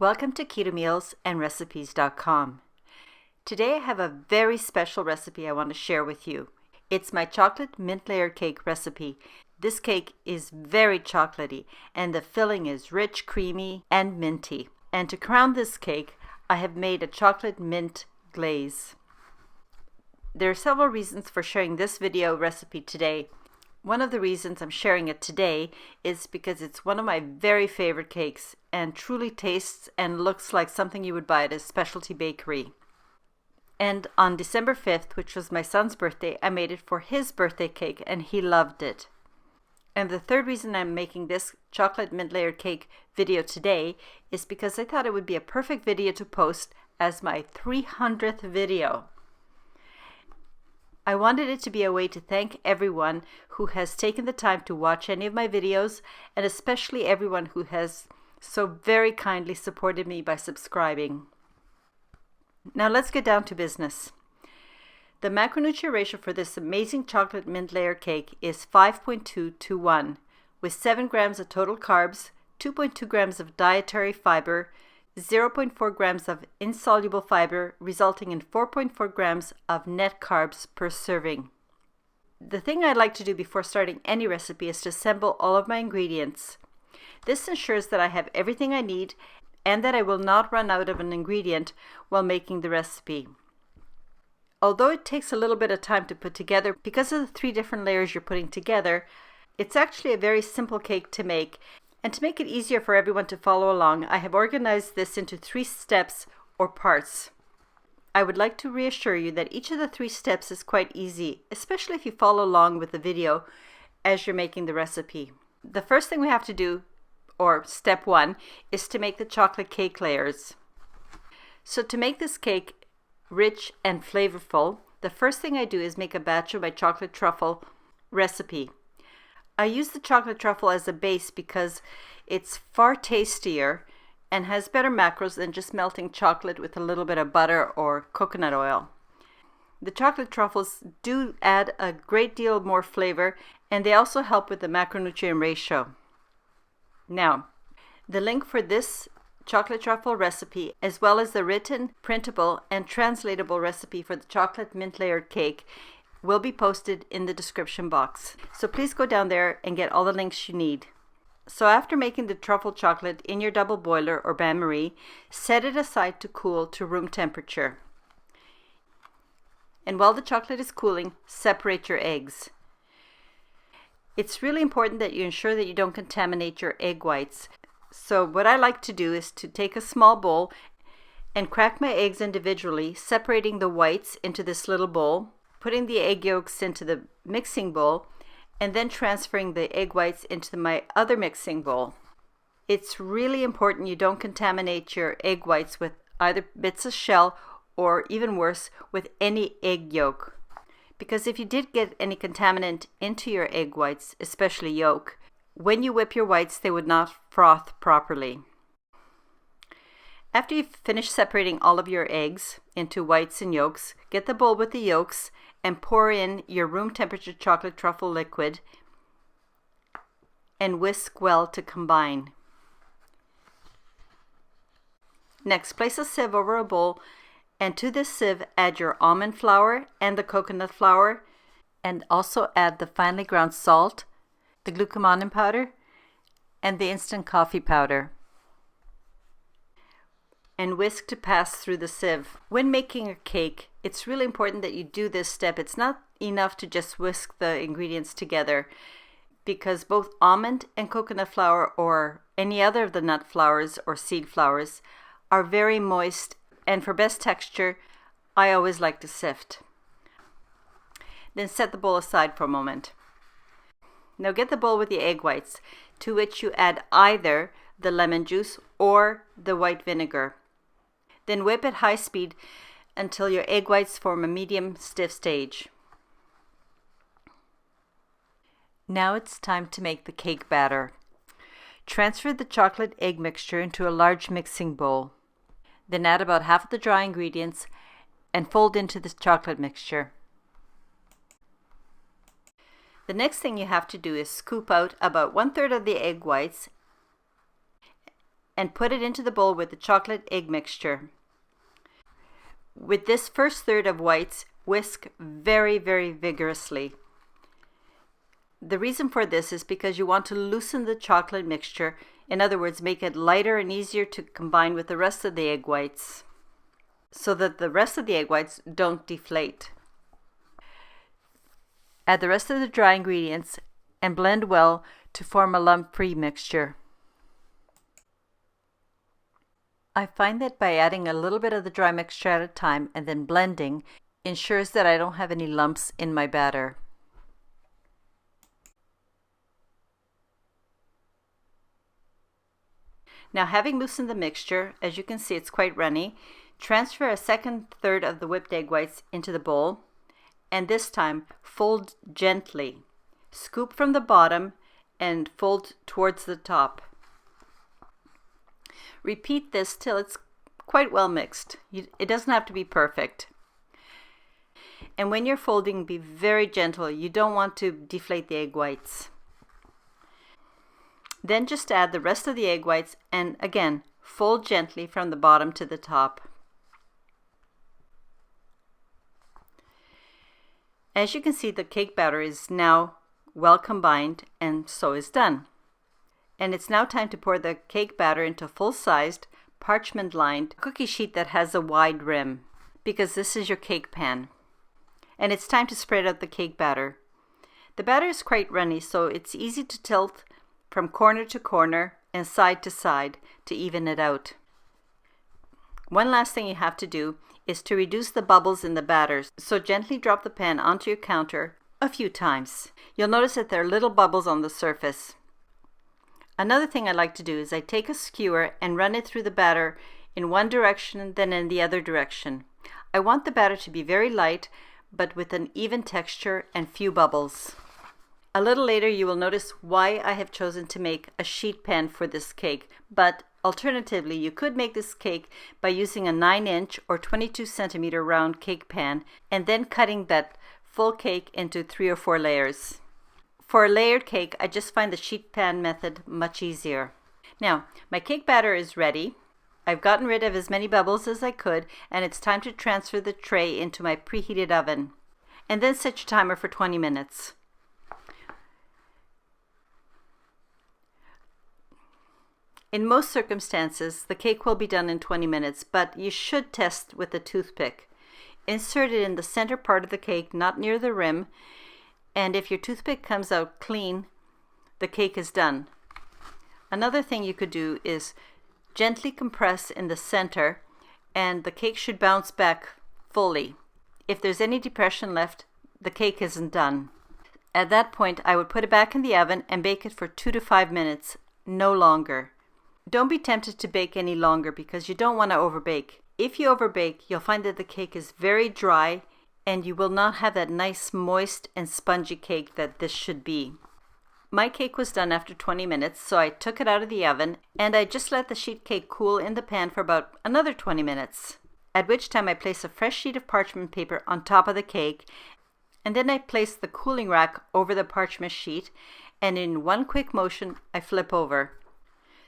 Welcome to KetoMealsAndRecipes.com. Today I have a very special recipe I want to share with you. It's my chocolate mint layered cake recipe. This cake is very chocolatey and the filling is rich, creamy, and minty. And to crown this cake, I have made a chocolate mint glaze. There are several reasons for sharing this video recipe today. One of the reasons I'm sharing it today is because it's one of my very favorite cakes and truly tastes and looks like something you would buy at a specialty bakery. And on December 5th, which was my son's birthday, I made it for his birthday cake and he loved it. And the third reason I'm making this chocolate mint layered cake video today is because I thought it would be a perfect video to post as my 300th video. I wanted it to be a way to thank everyone who has taken the time to watch any of my videos, and especially everyone who has so very kindly supported me by subscribing. Now let's get down to business. The macronutrient ratio for this amazing chocolate mint layer cake is 5.2 to 1, with 7 grams of total carbs, 2.2 grams of dietary fiber, 0.4 grams of insoluble fiber, resulting in 4.4 grams of net carbs per serving. The thing I like to do before starting any recipe is to assemble all of my ingredients. This ensures that I have everything I need and that I will not run out of an ingredient while making the recipe. Although it takes a little bit of time to put together because of the 3 different layers you're putting together, it's actually a very simple cake to make. And to make it easier for everyone to follow along, I have organized this into 3 steps or parts. I would like to reassure you that each of the 3 steps is quite easy, especially if you follow along with the video as you're making the recipe. The first thing we have to do, or step 1, is to make the chocolate cake layers. So to make this cake rich and flavorful, the first thing I do is make a batch of my chocolate truffle recipe. I use the chocolate truffle as a base because it's far tastier and has better macros than just melting chocolate with a little bit of butter or coconut oil. The chocolate truffles do add a great deal more flavor, and they also help with the macronutrient ratio. Now, the link for this chocolate truffle recipe, as well as the written, printable, and translatable recipe for the chocolate mint layered cake, will be posted in the description box. So please go down there and get all the links you need. So after making the truffle chocolate in your double boiler or bain-marie, set it aside to cool to room temperature. And while the chocolate is cooling, separate your eggs. It's really important that you ensure that you don't contaminate your egg whites. So what I like to do is to take a small bowl and crack my eggs individually, separating the whites into this little bowl, putting the egg yolks into the mixing bowl, and then transferring the egg whites into my other mixing bowl. It's really important you don't contaminate your egg whites with either bits of shell or, even worse, with any egg yolk. Because if you did get any contaminant into your egg whites, especially yolk, when you whip your whites, they would not froth properly. After you've finished separating all of your eggs into whites and yolks, get the bowl with the yolks and pour in your room temperature chocolate truffle liquid and whisk well to combine. Next, place a sieve over a bowl, and to this sieve add your almond flour and the coconut flour, and also add the finely ground salt, the glucomannan powder, and the instant coffee powder, and whisk to pass through the sieve. When making a cake, it's really important that you do this step. It's not enough to just whisk the ingredients together, because both almond and coconut flour, or any other of the nut flours or seed flours, are very moist, and for best texture, I always like to sift. Then set the bowl aside for a moment. Now get the bowl with the egg whites, to which you add either the lemon juice or the white vinegar. Then whip at high speed until your egg whites form a medium stiff stage. Now it's time to make the cake batter. Transfer the chocolate egg mixture into a large mixing bowl. Then add about half of the dry ingredients and fold into the chocolate mixture. The next thing you have to do is scoop out about 1/3 of the egg whites and put it into the bowl with the chocolate egg mixture. With this first third of whites, whisk very, very vigorously. The reason for this is because you want to loosen the chocolate mixture, in other words, make it lighter and easier to combine with the rest of the egg whites, so that the rest of the egg whites don't deflate. Add the rest of the dry ingredients and blend well to form a lump-free mixture. I find that by adding a little bit of the dry mixture at a time and then blending ensures that I don't have any lumps in my batter. Now, having loosened the mixture, as you can see it's quite runny, transfer a second third of the whipped egg whites into the bowl, and this time fold gently. Scoop from the bottom and fold towards the top. Repeat this till it's quite well mixed. It doesn't have to be perfect. And when you're folding, be very gentle. You don't want to deflate the egg whites. Then just add the rest of the egg whites and again, fold gently from the bottom to the top. As you can see, the cake batter is now well combined and so is done. And it's now time to pour the cake batter into a full-sized, parchment-lined cookie sheet that has a wide rim, because this is your cake pan. And it's time to spread out the cake batter. The batter is quite runny, so it's easy to tilt from corner to corner and side to side to even it out. One last thing you have to do is to reduce the bubbles in the batter, so gently drop the pan onto your counter a few times. You'll notice that there are little bubbles on the surface. Another thing I like to do is I take a skewer and run it through the batter in one direction, then in the other direction. I want the batter to be very light, but with an even texture and few bubbles. A little later you will notice why I have chosen to make a sheet pan for this cake, but alternatively you could make this cake by using a 9-inch or 22 centimeter round cake pan and then cutting that full cake into 3 or 4 layers. For a layered cake, I just find the sheet pan method much easier. Now, my cake batter is ready. I've gotten rid of as many bubbles as I could, and it's time to transfer the tray into my preheated oven. And then set your timer for 20 minutes. In most circumstances, the cake will be done in 20 minutes, but you should test with a toothpick. Insert it in the center part of the cake, not near the rim, and if your toothpick comes out clean, the cake is done. Another thing you could do is gently compress in the center, and the cake should bounce back fully. If there's any depression left, the cake isn't done. At that point, I would put it back in the oven and bake it for 2 to 5 minutes, no longer. Don't be tempted to bake any longer because you don't want to overbake. If you overbake, you'll find that the cake is very dry and you will not have that nice moist and spongy cake that this should be. My cake was done after 20 minutes, so I took it out of the oven and I just let the sheet cake cool in the pan for about another 20 minutes, at which time I place a fresh sheet of parchment paper on top of the cake, and then I place the cooling rack over the parchment sheet, and in one quick motion I flip over.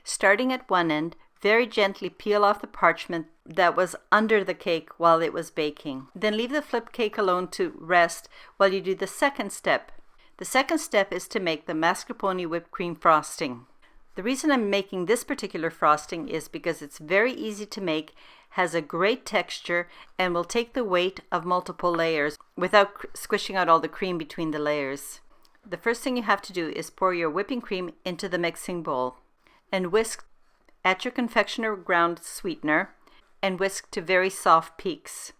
Starting at one end, very gently peel off the parchment that was under the cake while it was baking. Then leave the flipped cake alone to rest while you do the second step. The second step is to make the mascarpone whipped cream frosting. The reason I'm making this particular frosting is because it's very easy to make, has a great texture, and will take the weight of multiple layers without squishing out all the cream between the layers. The first thing you have to do is pour your whipping cream into the mixing bowl and whisk at your confectioner ground sweetener and whisk to very soft peaks.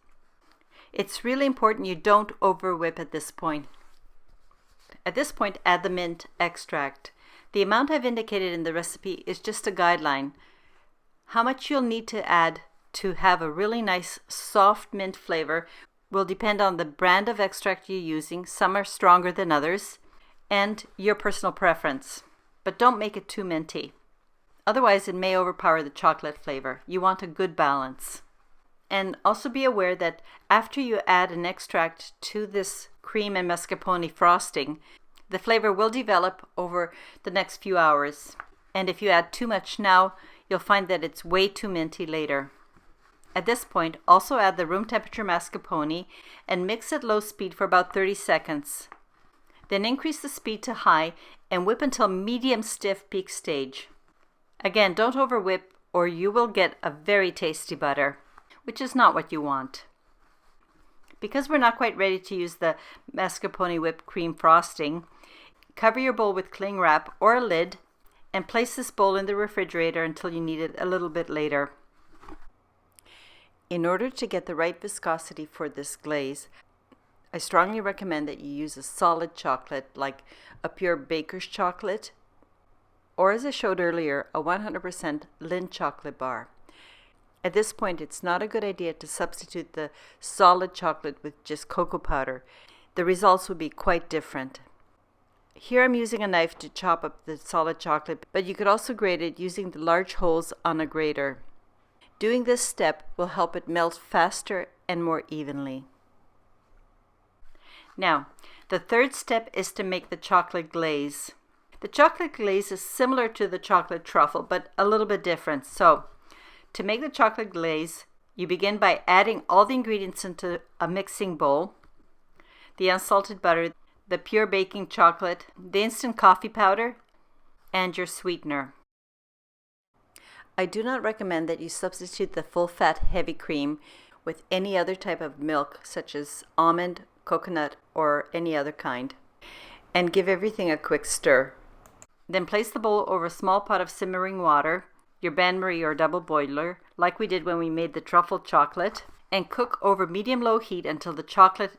It's really important you don't over whip at this point. At this point, add the mint extract. The amount I've indicated in the recipe is just a guideline. How much you'll need to add to have a really nice soft mint flavor will depend on the brand of extract you're using. Some are stronger than others, and your personal preference. But don't make it too minty. Otherwise, it may overpower the chocolate flavor. You want a good balance. And also be aware that after you add an extract to this cream and mascarpone frosting, the flavor will develop over the next few hours. And if you add too much now, you'll find that it's way too minty later. At this point, also add the room temperature mascarpone and mix at low speed for about 30 seconds. Then increase the speed to high and whip until medium stiff peak stage. Again, don't over whip or you will get a very tasty butter, which is not what you want. Because we're not quite ready to use the mascarpone whipped cream frosting, cover your bowl with cling wrap or a lid and place this bowl in the refrigerator until you need it a little bit later. In order to get the right viscosity for this glaze, I strongly recommend that you use a solid chocolate like a pure baker's chocolate, or as I showed earlier, a 100% Lindt chocolate bar. At this point, it's not a good idea to substitute the solid chocolate with just cocoa powder. The results would be quite different. Here I'm using a knife to chop up the solid chocolate, but you could also grate it using the large holes on a grater. Doing this step will help it melt faster and more evenly. Now, the third step is to make the chocolate glaze. The chocolate glaze is similar to the chocolate truffle, but a little bit different. So, to make the chocolate glaze, you begin by adding all the ingredients into a mixing bowl: the unsalted butter, the pure baking chocolate, the instant coffee powder, and your sweetener. I do not recommend that you substitute the full-fat heavy cream with any other type of milk, such as almond, coconut, or any other kind, and give everything a quick stir. Then place the bowl over a small pot of simmering water, your bain-marie or double boiler, like we did when we made the truffle chocolate, and cook over medium-low heat until the chocolate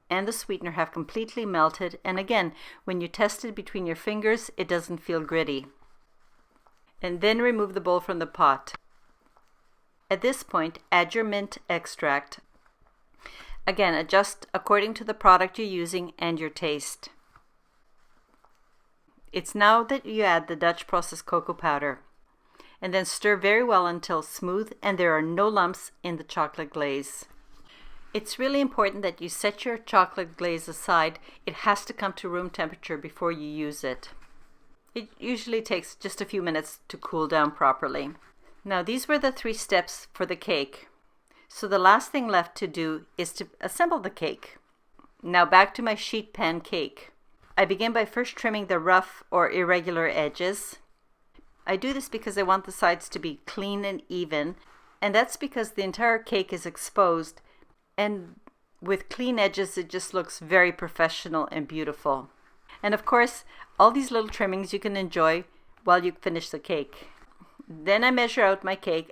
and the sweetener have completely melted, and again, when you test it between your fingers, it doesn't feel gritty. And then remove the bowl from the pot. At this point, add your mint extract. Again, adjust according to the product you're using and your taste. It's now that you add the Dutch processed cocoa powder, and then stir very well until smooth and there are no lumps in the chocolate glaze. It's really important that you set your chocolate glaze aside. It has to come to room temperature before you use it. It usually takes just a few minutes to cool down properly. Now, these were the 3 steps for the cake. So the last thing left to do is to assemble the cake. Now back to my sheet pan cake. I begin by first trimming the rough or irregular edges. I do this because I want the sides to be clean and even, and that's because the entire cake is exposed, and with clean edges it just looks very professional and beautiful. And of course, all these little trimmings you can enjoy while you finish the cake. Then I measure out my cake.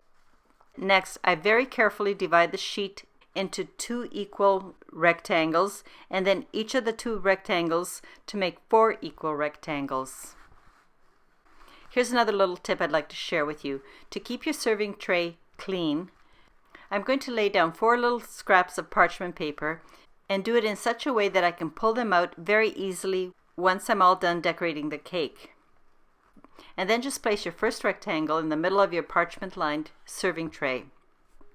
Next, I very carefully divide the sheet into 2 equal rectangles, and then each of the 2 rectangles to make 4 equal rectangles. Here's another little tip I'd like to share with you. To keep your serving tray clean, I'm going to lay down 4 little scraps of parchment paper and do it in such a way that I can pull them out very easily once I'm all done decorating the cake. And then just place your first rectangle in the middle of your parchment-lined serving tray.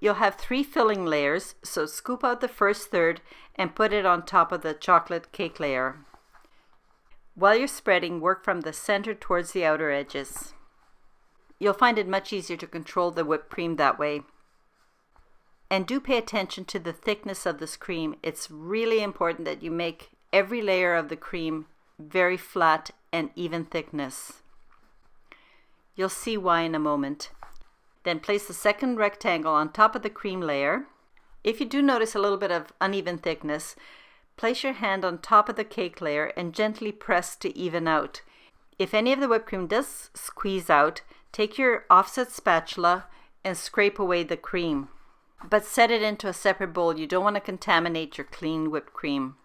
You'll have 3 filling layers, so scoop out the first third and put it on top of the chocolate cake layer. While you're spreading, work from the center towards the outer edges. You'll find it much easier to control the whipped cream that way. And do pay attention to the thickness of this cream. It's really important that you make every layer of the cream very flat and even thickness. You'll see why in a moment. Then place the second rectangle on top of the cream layer. If you do notice a little bit of uneven thickness, place your hand on top of the cake layer and gently press to even out. If any of the whipped cream does squeeze out, take your offset spatula and scrape away the cream. But set it into a separate bowl. You don't want to contaminate your clean whipped cream.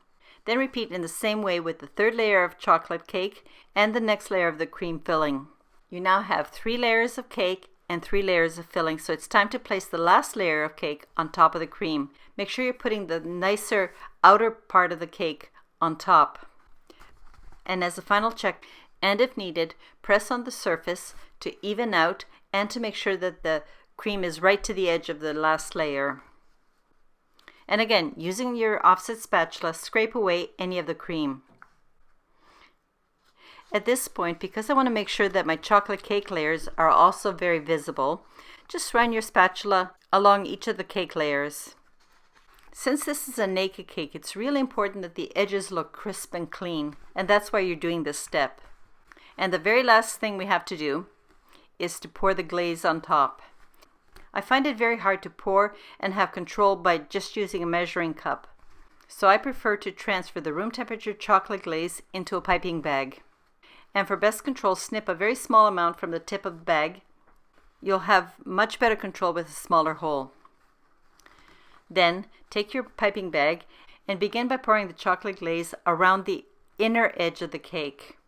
Then repeat in the same way with the third layer of chocolate cake and the next layer of the cream filling. You now have 3 layers of cake and 3 layers of filling, so it's time to place the last layer of cake on top of the cream. Make sure you're putting the nicer outer part of the cake on top. And as a final check, and if needed, press on the surface to even out and to make sure that the cream is right to the edge of the last layer. And again, using your offset spatula, scrape away any of the cream. At this point, because I want to make sure that my chocolate cake layers are also very visible, just run your spatula along each of the cake layers. Since this is a naked cake, it's really important that the edges look crisp and clean, and that's why you're doing this step. And the very last thing we have to do is to pour the glaze on top. I find it very hard to pour and have control by just using a measuring cup. So I prefer to transfer the room temperature chocolate glaze into a piping bag. And for best control, snip a very small amount from the tip of the bag. You'll have much better control with a smaller hole. Then take your piping bag and begin by pouring the chocolate glaze around the inner edge of the cake.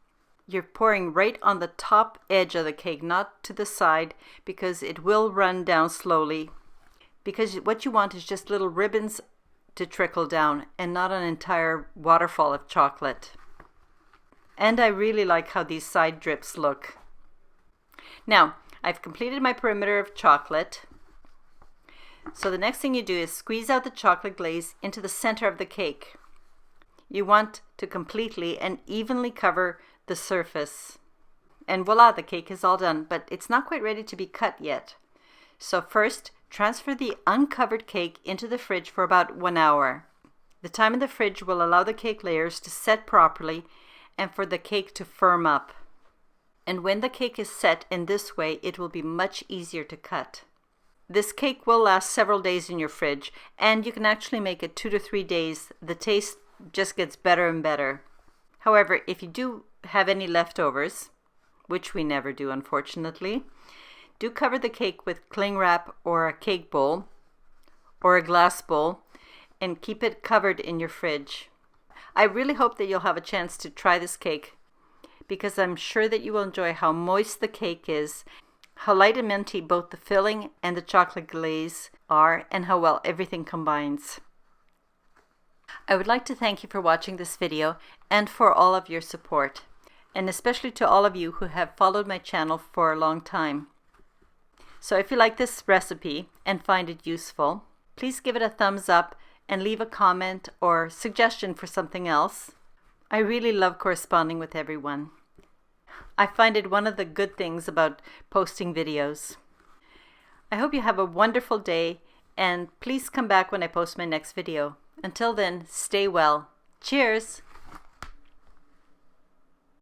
You're pouring right on the top edge of the cake, not to the side, because it will run down slowly. Because what you want is just little ribbons to trickle down and not an entire waterfall of chocolate. And I really like how these side drips look. Now, I've completed my perimeter of chocolate. So the next thing you do is squeeze out the chocolate glaze into the center of the cake. You want to completely and evenly cover the surface. And voila, the cake is all done, but it's not quite ready to be cut yet. So first, transfer the uncovered cake into the fridge for about 1 hour. The time in the fridge will allow the cake layers to set properly and for the cake to firm up. And when the cake is set in this way, it will be much easier to cut. This cake will last several days in your fridge, and you can actually make it 2 to 3 days. The taste just gets better and better. However, if you do have any leftovers, which we never do unfortunately, do cover the cake with cling wrap or a cake bowl or a glass bowl and keep it covered in your fridge. I really hope that you'll have a chance to try this cake, because I'm sure that you will enjoy how moist the cake is, how light and minty both the filling and the chocolate glaze are, and how well everything combines. I would like to thank you for watching this video and for all of your support, and especially to all of you who have followed my channel for a long time. So if you like this recipe and find it useful, please give it a thumbs up and leave a comment or suggestion for something else. I really love corresponding with everyone. I find it one of the good things about posting videos. I hope you have a wonderful day, and please come back when I post my next video. Until then, stay well. Cheers!